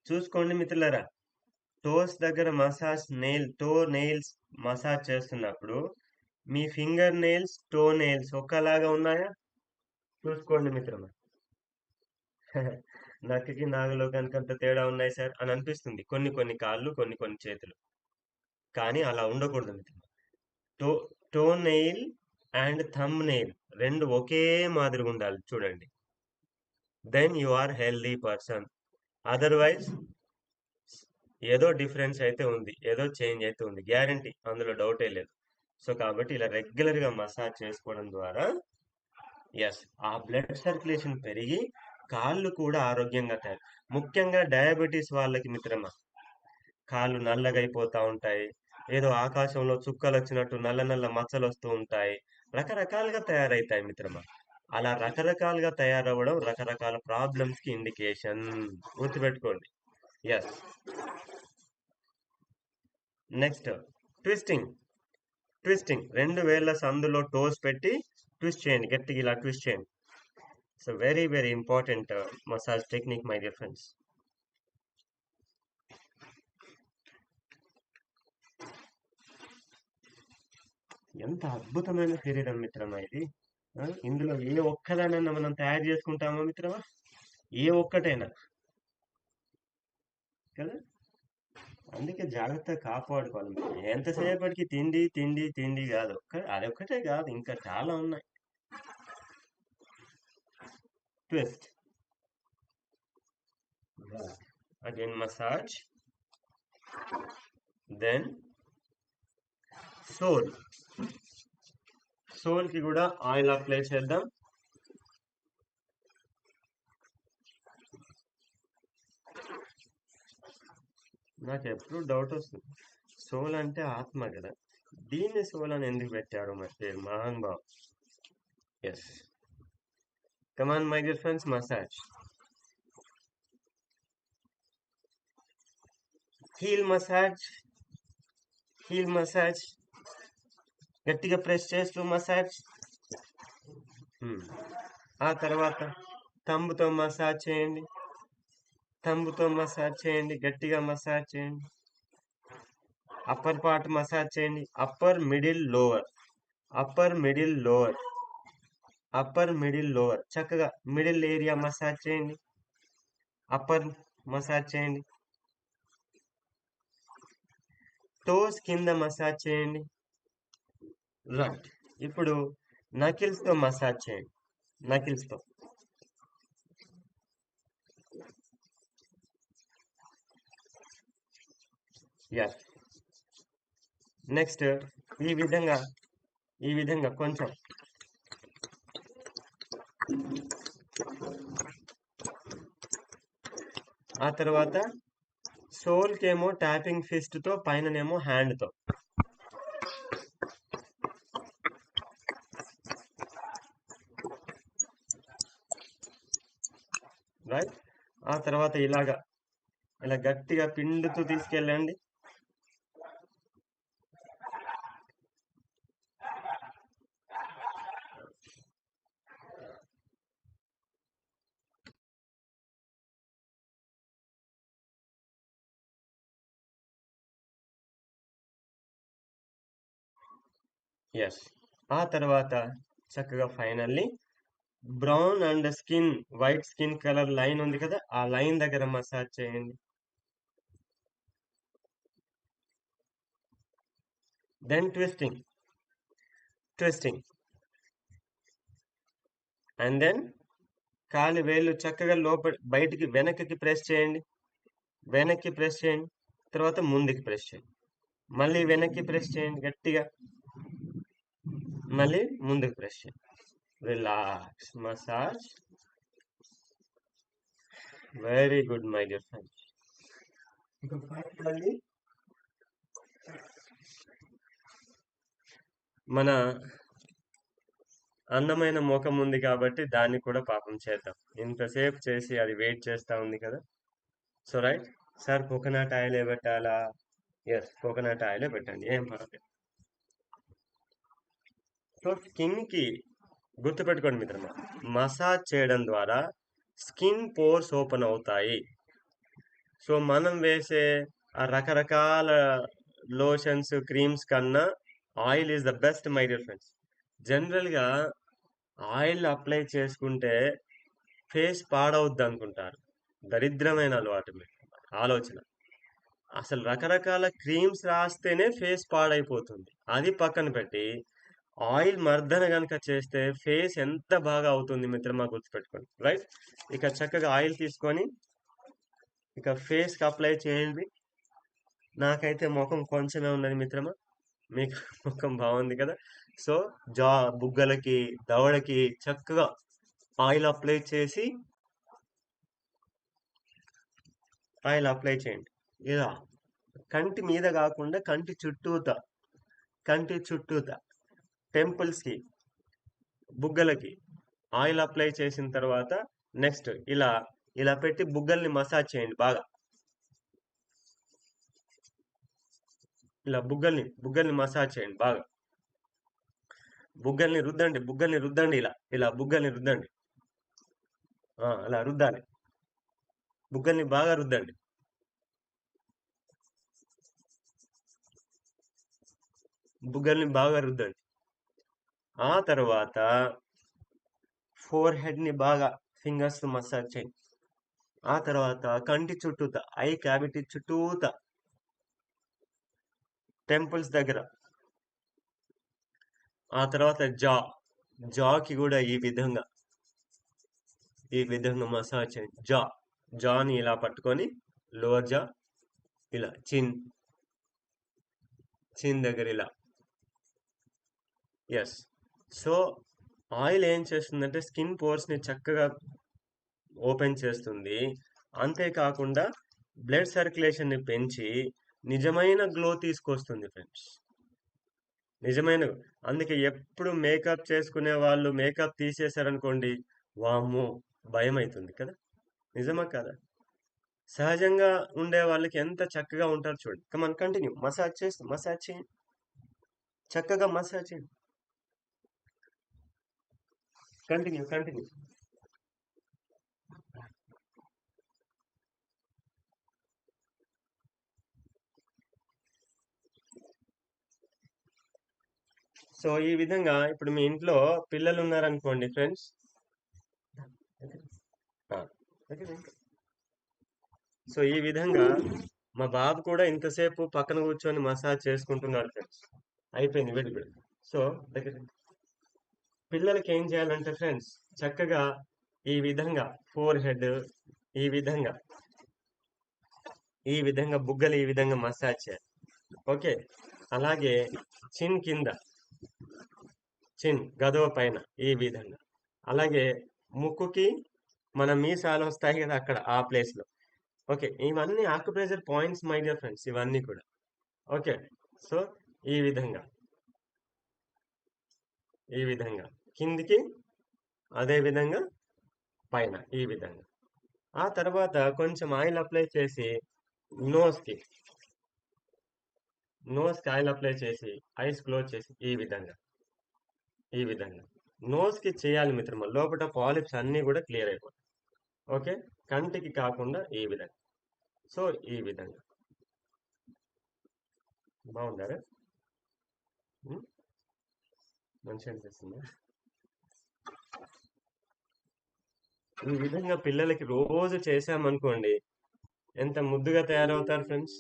A: చూసుకోండి మిత్రులారా, టోస్ దగ్గర మసాజ్, టో నెయిల్స్ మసాజ్ చేస్తున్నప్పుడు మీ ఫింగర్ నెయిల్స్, టో నెయిల్స్ ఒక్కలాగా ఉన్నాయా? చూసుకోండి మిత్రమా. నక్కకి నాగలోకానికి అంత తేడా ఉన్నాయి సార్ అని అనిపిస్తుంది. కొన్ని కొన్ని కాళ్ళు, కొన్ని కొన్ని చేతులు. కానీ అలా ఉండకూడదు మిత్రమా. Toe toe nail and thumb nail 2 ఒకే మాదిరిగా ఉండాలి చూడండి. Then you are healthy person. Otherwise ఏదో డిఫరెన్స్ అయితే ఉంది. ఏదో చేంజ్ అయితే ఉంది. గ్యారంటీ, అందులో డౌటే లేదు. సో కాబట్టి ఇలా రెగ్యులర్‌గా మసాజ్ చేసుకోవడం ద్వారా ఆ బ్లడ్ సర్క్యులేషన్ పెరిగి కాళ్ళు కూడా ఆరోగ్యంగా తయారు. ముఖ్యంగా డయాబెటిస్ వాళ్ళకి మిత్రమా, కాళ్ళు నల్లగైపోతా ఉంటాయి. ఏదో ఆకాశంలో చుక్కలొచ్చినట్టు నల్ల నల్ల మచ్చలొస్తూ ఉంటాయి. రకరకాలుగా తయారైతాయి మిత్రమా. అలా రకరకాలుగా తయారవ్వడం రకరకాల ప్రాబ్లమ్స్‌కి ఇండికేషన్. గుర్తుపెట్టుకోండి. యెస్. Next twisting. ట్విస్టింగ్ 2 వేళ్ల సందులో టోస్ పెట్టి ట్విస్ట్ చేయండి. గట్టిగా ఇలా ట్విస్ట్ చేయండి. It's very very important massage technique my dear friends. ఎంత అద్భుతమైన శరీరం మిత్రమా ఇది. ఇందులో ఏ ఒక్కదానన్నా మనం తయారు చేసుకుంటామా మిత్రమా? ఏ ఒక్కటైనా కదా. అందుకే జాగ్రత్తగా కాపాడుకోవాలి మిత్రమా. ఎంతసేపటికి తిండి తిండి తిండి కాదు, అదొక్కటే కాదు, ఇంకా చాలా ఉన్నాయి. Twist, again massage, then sole కి కూడా ఆయిల్ అప్లై చేద్దాం. నాకు ఎప్పుడు డౌట్ వస్తుంది, సోల్ అంటే ఆత్మ కదా, దీన్ని సోల్ అని ఎందుకు పెట్టారు మరి Mahan Babu. Yes, come on my dear friends, massage. Heel massage, heel massage, గట్టిగా ప్రెస్ చేస్తూ మసాజ్. ఆ తర్వాత తంబుతో మసాజ్ చేయండి. తంబుతో మసాజ్ చేయండి, గట్టిగా మసాజ్ చేయండి. అప్పర్ పార్ట్ మసాజ్ చేయండి. Upper middle lower, upper middle lower, upper middle lower. చక్కగా మిడిల్ ఏరియా మసాజ్ చేయండి. అప్పర్ మసాజ్ చేయండి. టోస్ కింద మసాజ్ చేయండి. రైట్. ఇప్పుడు నకిల్స్ తో మసాజ్ చేయండి. నకిల్స్ తో. ఎస్. నెక్స్ట్ ఈ విధంగా కొంచెం ఆ తర్వాత సోల్ కేమో ట్యాపింగ్ ఫిస్ట్ తో, పైననేమో హ్యాండ్ తో. రైట్. ఆ తర్వాత ఇలా గట్టిగా పిండుతూ తీసుకెళ్ళండి. ఎస్. ఆ తర్వాత చక్కగా finally brown and white skin colour line ఉంది కదా, ఆ లైన్ దగ్గర మసాజ్ చేయండి. దెన్ ట్విస్టింగ్, అండ్ దెన్ కాలి వేళ్ళు చక్కగా బయటికి వెనక్కి ప్రెస్ చేయండి. వెనక్కి ప్రెస్ చేయండి, తర్వాత ముందుకి ప్రెస్ చేయండి, మళ్ళీ వెనక్కి ప్రెస్ చేయండి గట్టిగా, మళ్ళీ ముందుకు ప్రెస్ చేయండి. Relax massage. Very good my dear friends. మళ్ళీ మన అందమైన ముఖం ఉంది కాబట్టి దాన్ని కూడా పాపం చేద్దాం. ఇంతసేపు చేసి అది వెయిట్ చేస్తా ఉంది కదా. సో రైట్ సార్, కోకోనట్ ఆయిలే పెట్టాలా? ఎస్, కోకోనట్ ఆయిలే పెట్టండి, ఏం పర్వాలేదు. సో స్కిన్ కి గుర్తుపెట్టుకోండి మిత్రమా, మసాజ్ చేయడం ద్వారా స్కిన్ పోర్స్ ఓపెన్ అవుతాయి. సో మనం వేసే ఆ రకరకాల లోషన్స్, క్రీమ్స్ కన్నా oil is the best my dear friends. జనరల్గా ఆయిల్ అప్లై చేసుకుంటే ఫేస్ పాడవుద్ది అనుకుంటారు. దరిద్రమైన అలవాటు మీరు ఆలోచన. అసలు రకరకాల క్రీమ్స్ రాస్తేనే ఫేస్ పాడైపోతుంది. అది పక్కన పెట్టి ఆయిల్ మర్దన గనక చేస్తే ఫేస్ ఎంత బాగా అవుతుంది మిత్రమా, గుర్తుపెట్టుకోండి. రైట్, ఇక చక్కగా ఆయిల్ తీసుకొని ఇక ఫేస్కి అప్లై చేయండి. నాకైతే ముఖం కొంచెమే ఉన్నది మిత్రమా, మీకు ముఖం బాగుంది కదా. సో జా బుగ్గలకి దవడకి చక్కగా ఆయిల్ అప్లై చేసి ఆయిల్ అప్లై చేయండి. ఇలా కంటి మీద కాకుండా కంటి చుట్టూత టెంపుల్స్కి బుగ్గలకి ఆయిల్ అప్లై చేసిన తర్వాత నెక్స్ట్ ఇలా ఇలా పెట్టి బుగ్గల్ని మసాజ్ చేయండి బాగా. ఇలా బుగ్గల్ని మసాజ్ చేయండి బాగా. బుగ్గల్ని రుద్దండి ఇలా ఇలా బుగ్గల్ని రుద్దండి. అలా రుద్దాలి, బుగ్గల్ని బాగా రుద్దండి. బుగ్గల్ని బాగా రుద్దండి. ఆ తర్వాత ఫోర్ హెడ్ని బాగా ఫింగర్స్ మసాజ్ చేయండి. ఆ తర్వాత కంటి చుట్టూత ఐ క్యావిటీ చుట్టూత టెంపుల్స్ దగ్గర. ఆ తర్వాత జాకి కూడా ఈ విధంగా మసాజ్ చేయండి. జాని ఇలా పట్టుకొని లోవర్ జా ఇలా చిన్ దగ్గర ఇలా. ఎస్. సో ఆయిల్ ఏం చేస్తుందంటే స్కిన్ పోర్స్ని చక్కగా ఓపెన్ చేస్తుంది. అంతేకాకుండా బ్లడ్ సర్క్యులేషన్ని పెంచి నిజమైన గ్లో తీసుకొస్తుంది ఫ్రెండ్స్. నిజమైన, అందుకే ఎప్పుడు మేకప్ చేసుకునే వాళ్ళు మేకప్ తీసేశారనుకోండి, వామ్మో భయం అవుతుంది కదా. నిజమా కదా? సహజంగా ఉండే వాళ్ళకి ఎంత చక్కగా ఉంటారు చూడండి. కమాన్ కంటిన్యూ, మసాజ్ చేయండి, చక్కగా మసాజ్ చేయండి. కంటిన్యూ. సో ఈ విధంగా ఇప్పుడు మీ ఇంట్లో పిల్లలు ఉన్నారనుకోండి ఫ్రెండ్స్. సో ఈ విధంగా మా బాబు కూడా ఇంతసేపు పక్కన కూర్చొని మసాజ్ చేసుకుంటున్నాడు ఫ్రెండ్స్. అయిపోయింది వెళ్ళి. సో పిల్లలకి ఏం చేయాలంటే ఫ్రెండ్స్, చక్కగా ఈ విధంగా ఫోర్ హెడ్ ఈ విధంగా బుగ్గలు ఈ విధంగా మసాజ్ చేయాలి. ఓకే, అలాగే చిన్ గదవ పైన ఈ విధంగా, అలాగే ముక్కుకి మన మీసాలు వస్తాయి కదా అక్కడ ఆ ప్లేస్ లో. ఓకే, ఇవన్నీ acupressure points my dear friends, ఇవన్నీ కూడా. ఓకే, సో ఈ విధంగా కిందికి, అదే విధంగా పైన ఈ విధంగా. ఆ తర్వాత కొంచెం ఆయిల్ అప్లై చేసి నోస్కి ఆయిల్ అప్లై చేసి ఐస్ క్లోజ్ చేసి ఈ విధంగా నోస్కి చేయాలి మిత్రమా. లోపల పాలిప్స్ అన్నీ కూడా క్లియర్ అయిపోతాయి. ఓకే, కంటికి కాకుండా ఈ విధంగా. సో ఈ విధంగా బాగుంటారా? మంచిగా అనిపిస్తుందా? ఈ విధంగా పిల్లలకి రోజు చేసామనుకోండి, ఎంత ముద్దుగా తయారవుతారు ఫ్రెండ్స్.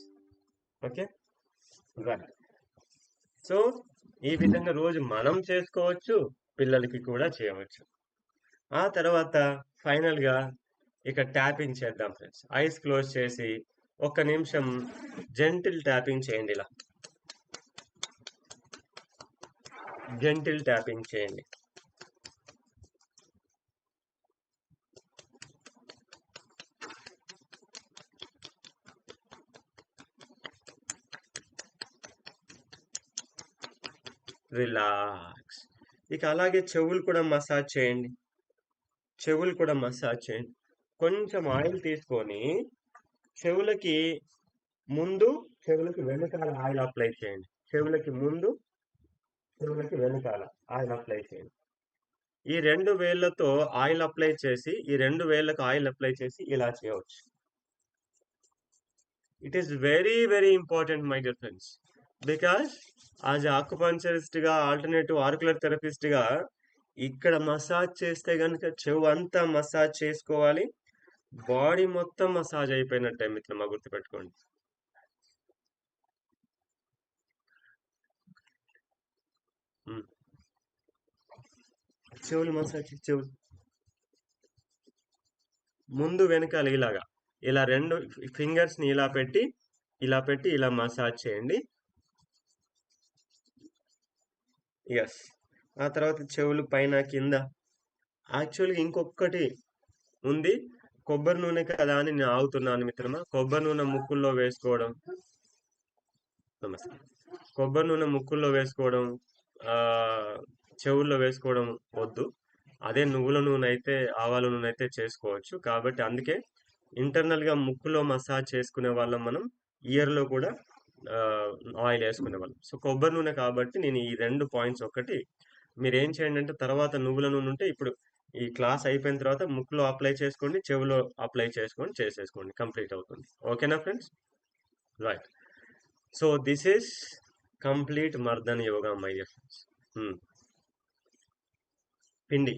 A: Okay, right. సో ఈ విధంగా రోజు మనం చేసుకోవచ్చు, పిల్లలకి కూడా చేయవచ్చు. ఆ తర్వాత ఫైనల్ గా ఇక ట్యాపింగ్ చేద్దాం ఫ్రెండ్స్. ఐస్ క్లోజ్ చేసి 1 నిమిషం జెంటిల్ ట్యాపింగ్ చేయండి. ఇలా జెంటిల్ ట్యాపింగ్ చేయండి. రిలాక్స్. ఇక అలాగే చెవులు కూడా మసాజ్ చేయండి. కొంచెం ఆయిల్ తీసుకొని చెవులకి వెనకాల ఆయిల్ అప్లై చేయండి. చెవులకి వెనకాల ఆయిల్ అప్లై చేయండి. ఈ 2 వేళ్లతో ఆయిల్ అప్లై చేసి ఈ 2 వేళ్లకు ఆయిల్ అప్లై చేసి ఇలా చేయవచ్చు. It is very very important my dear friends, because as ఆకుపంచరిస్ట్గా, ఆల్టర్నేటివ్ ఆర్కులర్ థెరపిస్ట్గా ఇక్కడ మసాజ్ చేస్తే గనుక చెవు అంతా మసాజ్ చేసుకోవాలి. బాడీ మొత్తం మసాజ్ అయిపోయినట్టే మిత్రమా, గుర్తుపెట్టుకోండి. ఉమ్. చెవులు మసాజ్, చెవులు ముందు వెనకాల ఇలాగా, ఇలా రెండు ఫింగర్స్ ని ఇలా పెట్టి ఇలా మసాజ్ చేయండి. ఎస్. ఆ తర్వాత చెవులు పైన కింద. యాక్చువల్గా ఇంకొకటి ఉంది. కొబ్బరి నూనె కదా అని నేను ఆగుతున్నాను మిత్రమా. కొబ్బరి నూనె ముక్కుల్లో వేసుకోవడం. నమస్తే. కొబ్బరి నూనె ముక్కుల్లో వేసుకోవడం, ఆ చెవుల్లో వేసుకోవడం వద్దు. అదే నువ్వుల నూనె అయితే, ఆవాల నూనె అయితే చేసుకోవచ్చు. కాబట్టి అందుకే ఇంటర్నల్ గా ముక్కులో మసాజ్ చేసుకునే వాళ్ళం మనం, ఇయర్ లో కూడా ఆయిల్ వేసుకునే వాళ్ళం. సో కొబ్బరి నూనె కాబట్టి నేను ఈ రెండు పాయింట్స్ ఒకటి మీరు ఏం చేయండి అంటే, తర్వాత నువ్వుల నూనె ఉంటే ఇప్పుడు ఈ క్లాస్ అయిపోయిన తర్వాత ముక్కులో అప్లై చేసుకోండి, చెవిలో అప్లై చేసుకోండి, చేసేసుకోండి, కంప్లీట్ అవుతుంది. ఓకేనా friends? Right. So this is complete Mardan yoga my dear friends. పిండి